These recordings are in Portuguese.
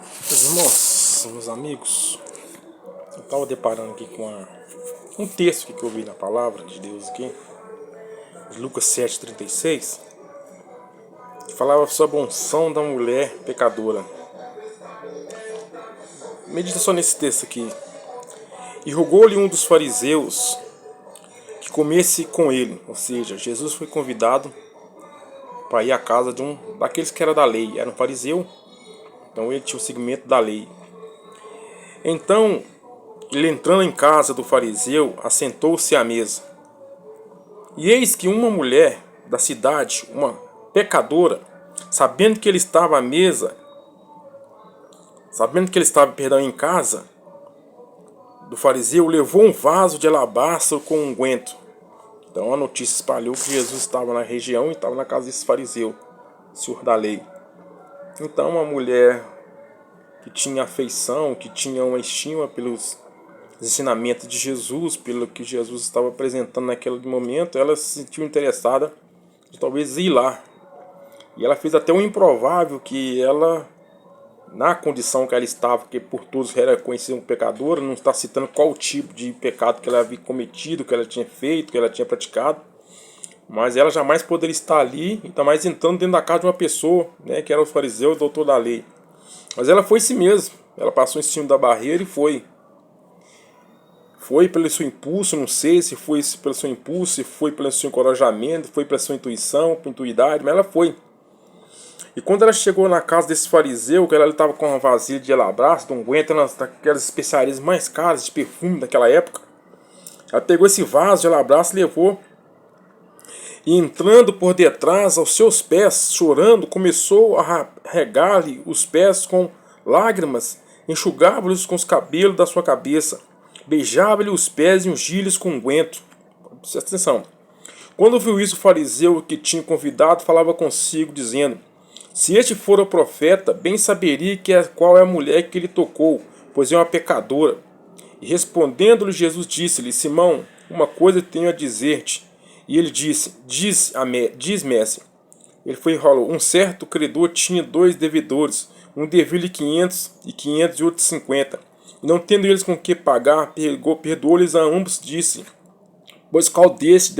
Meus irmãos, meus amigos, eu estava deparando aqui com um texto que eu vi na palavra de Deus aqui, de Lucas 7,36, que falava sobre a unção da mulher pecadora. Medita só nesse texto aqui. E rogou-lhe um dos fariseus que comesse com ele. Ou seja, Jesus foi convidado para ir à casa de um daqueles que era da lei. Era um fariseu, então ele tinha o seguimento da lei. Então, ele entrando em casa do fariseu, assentou-se à mesa. E eis que uma mulher da cidade, uma pecadora, sabendo que ele estava à mesa, em casa do fariseu, levou um vaso de alabastro com unguento. Então a notícia espalhou que Jesus estava na região e estava na casa desse fariseu, senhor da lei. Então uma mulher que tinha afeição, que tinha uma estima pelos ensinamentos de Jesus, pelo que Jesus estava apresentando naquele momento, ela se sentiu interessada de talvez ir lá. E ela fez até o improvável que ela, na condição que ela estava, que por todos era conhecida como pecadora, não está citando qual tipo de pecado que ela havia cometido, que ela tinha feito, que ela tinha praticado, mas ela jamais poderia estar ali, e está mais entrando dentro da casa de uma pessoa, né, que era o fariseu, o doutor da lei. Mas ela foi si mesma, ela passou em cima da barreira e foi. Foi pelo seu impulso, não sei se foi pelo seu impulso, se foi pelo seu encorajamento, foi pela sua intuição, pela intuidade, mas ela foi. E quando ela chegou na casa desse fariseu, que ela estava com uma vasilha de alabastro, de unguento, daquelas especiarias mais caras de perfume daquela época, ela pegou esse vaso de alabastro e levou. E entrando por detrás aos seus pés, chorando, começou a regar-lhe os pés com lágrimas, enxugava-lhes com os cabelos da sua cabeça, beijava-lhe os pés e ungia-lhes com unguento. Presta atenção. Quando viu isso, o fariseu que tinha convidado falava consigo, dizendo: se este for o profeta, bem saberia qual é a mulher que ele tocou, pois é uma pecadora. E respondendo-lhe Jesus disse-lhe: Simão, uma coisa tenho a dizer-te. E ele disse: diz, mestre. Ele foi e falou: um certo credor tinha 2 devedores, um devia-lhe 500 e outro 50. E não tendo eles com que pagar, perdoou-lhes a ambos, disse: pois qual desses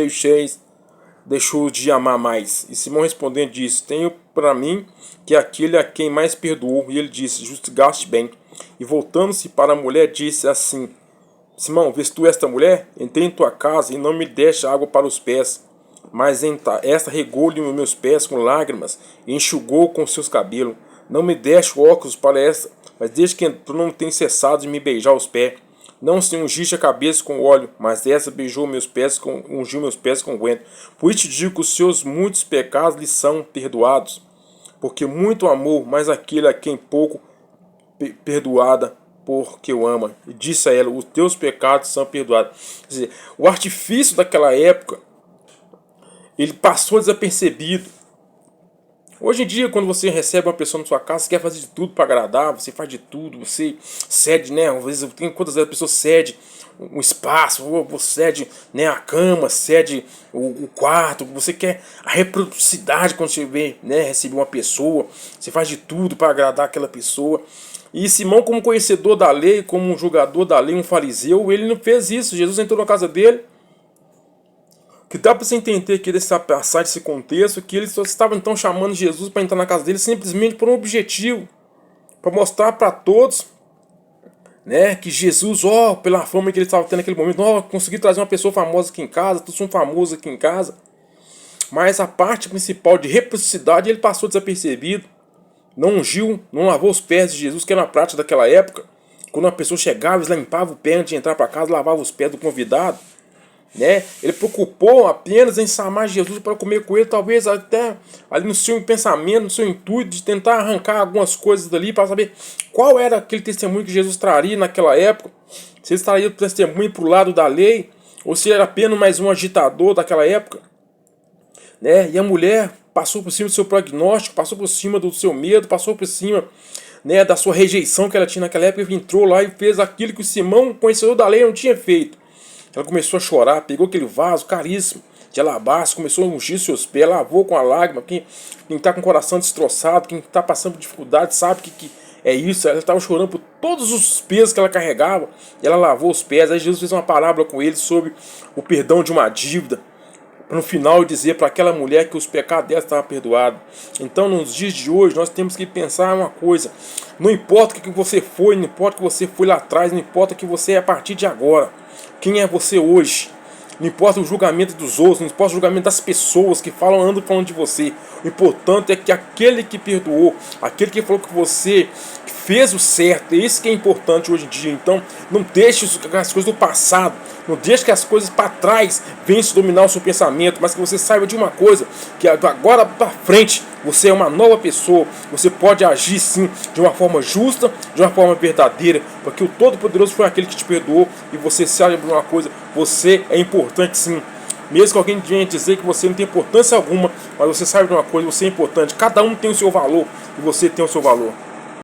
deixou de amar mais? E Simão respondendo disse: tenho para mim que aquele a quem mais perdoou. E ele disse: justigaste bem. E voltando-se para a mulher, disse assim: Simão, vês tu esta mulher? Entrei em tua casa e não me deste água para os pés, mas esta regou-lhe os meus pés com lágrimas e enxugou com seus cabelos. Não me deste óculos para esta, mas desde que entrou não tem cessado de me beijar os pés. Não se ungiste a cabeça com óleo, mas essa ungiu meus pés com unguento. Por isso te digo que os seus muitos pecados lhe são perdoados, porque muito amou, mas aquele a quem pouco perdoada, porque o ama. E disse a ela: os teus pecados são perdoados. Quer dizer, o artifício daquela época, ele passou desapercebido. Hoje em dia, quando você recebe uma pessoa na sua casa, você quer fazer de tudo para agradar, você faz de tudo, você cede, né? Às vezes, quantas vezes a pessoa cede um espaço, ou cede, né, a cama, cede o quarto, você quer a reciprocidade quando você vê, né, receber uma pessoa, você faz de tudo para agradar aquela pessoa. E Simão, como conhecedor da lei, como um julgador da lei, um fariseu, ele não fez isso. Jesus entrou na casa dele. Que dá para você entender aqui dessa passagem, desse contexto, que eles só estavam então chamando Jesus para entrar na casa dele simplesmente por um objetivo, para mostrar para todos, né, que Jesus, pela fama que ele estava tendo naquele momento, consegui trazer uma pessoa famosa aqui em casa, todos são famosos aqui em casa. Mas a parte principal de reciprocidade ele passou desapercebido. Não ungiu, não lavou os pés de Jesus, que era uma prática daquela época. Quando uma pessoa chegava, eles limpavam o pé antes de entrar para casa, lavava os pés do convidado. Né? Ele preocupou apenas em chamar Jesus para comer com ele, talvez até ali no seu pensamento, no seu intuito de tentar arrancar algumas coisas dali para saber qual era aquele testemunho que Jesus traria naquela época. Se ele traria o testemunho para o lado da lei, ou se era apenas mais um agitador daquela época. Né? E a mulher passou por cima do seu prognóstico, passou por cima do seu medo, passou por cima, né, da sua rejeição que ela tinha naquela época, e entrou lá e fez aquilo que o Simão, conhecedor da lei, não tinha feito. Ela começou a chorar, pegou aquele vaso caríssimo de alabastro, começou a ungir seus pés, lavou com a lágrima. Quem está com o coração destroçado, quem está passando por dificuldade, sabe que É isso, ela estava chorando por todos os pesos que ela carregava, e ela lavou os pés. Aí Jesus fez uma parábola com ele sobre o perdão de uma dívida, para no final dizer para aquela mulher que os pecados dela estavam perdoados. Então, nos dias de hoje, nós temos que pensar uma coisa: não importa o que você foi, não importa o que você foi lá atrás, não importa o que você é a partir de agora. Quem é você hoje? Não importa o julgamento dos outros, não importa o julgamento das pessoas que andam falando de você. O importante é que aquele que perdoou, aquele que falou que você fez o certo, é isso que é importante hoje em dia. Então, não deixe as coisas do passado, não deixe que as coisas para trás venham se dominar o seu pensamento, mas que você saiba de uma coisa, que agora para frente você é uma nova pessoa, você pode agir sim de uma forma justa, de uma forma verdadeira, porque o Todo-Poderoso foi aquele que te perdoou, e você sabe de uma coisa: você é importante sim. Mesmo que alguém venha dizer que você não tem importância alguma, mas você sabe de uma coisa: você é importante. Cada um tem o seu valor e você tem o seu valor.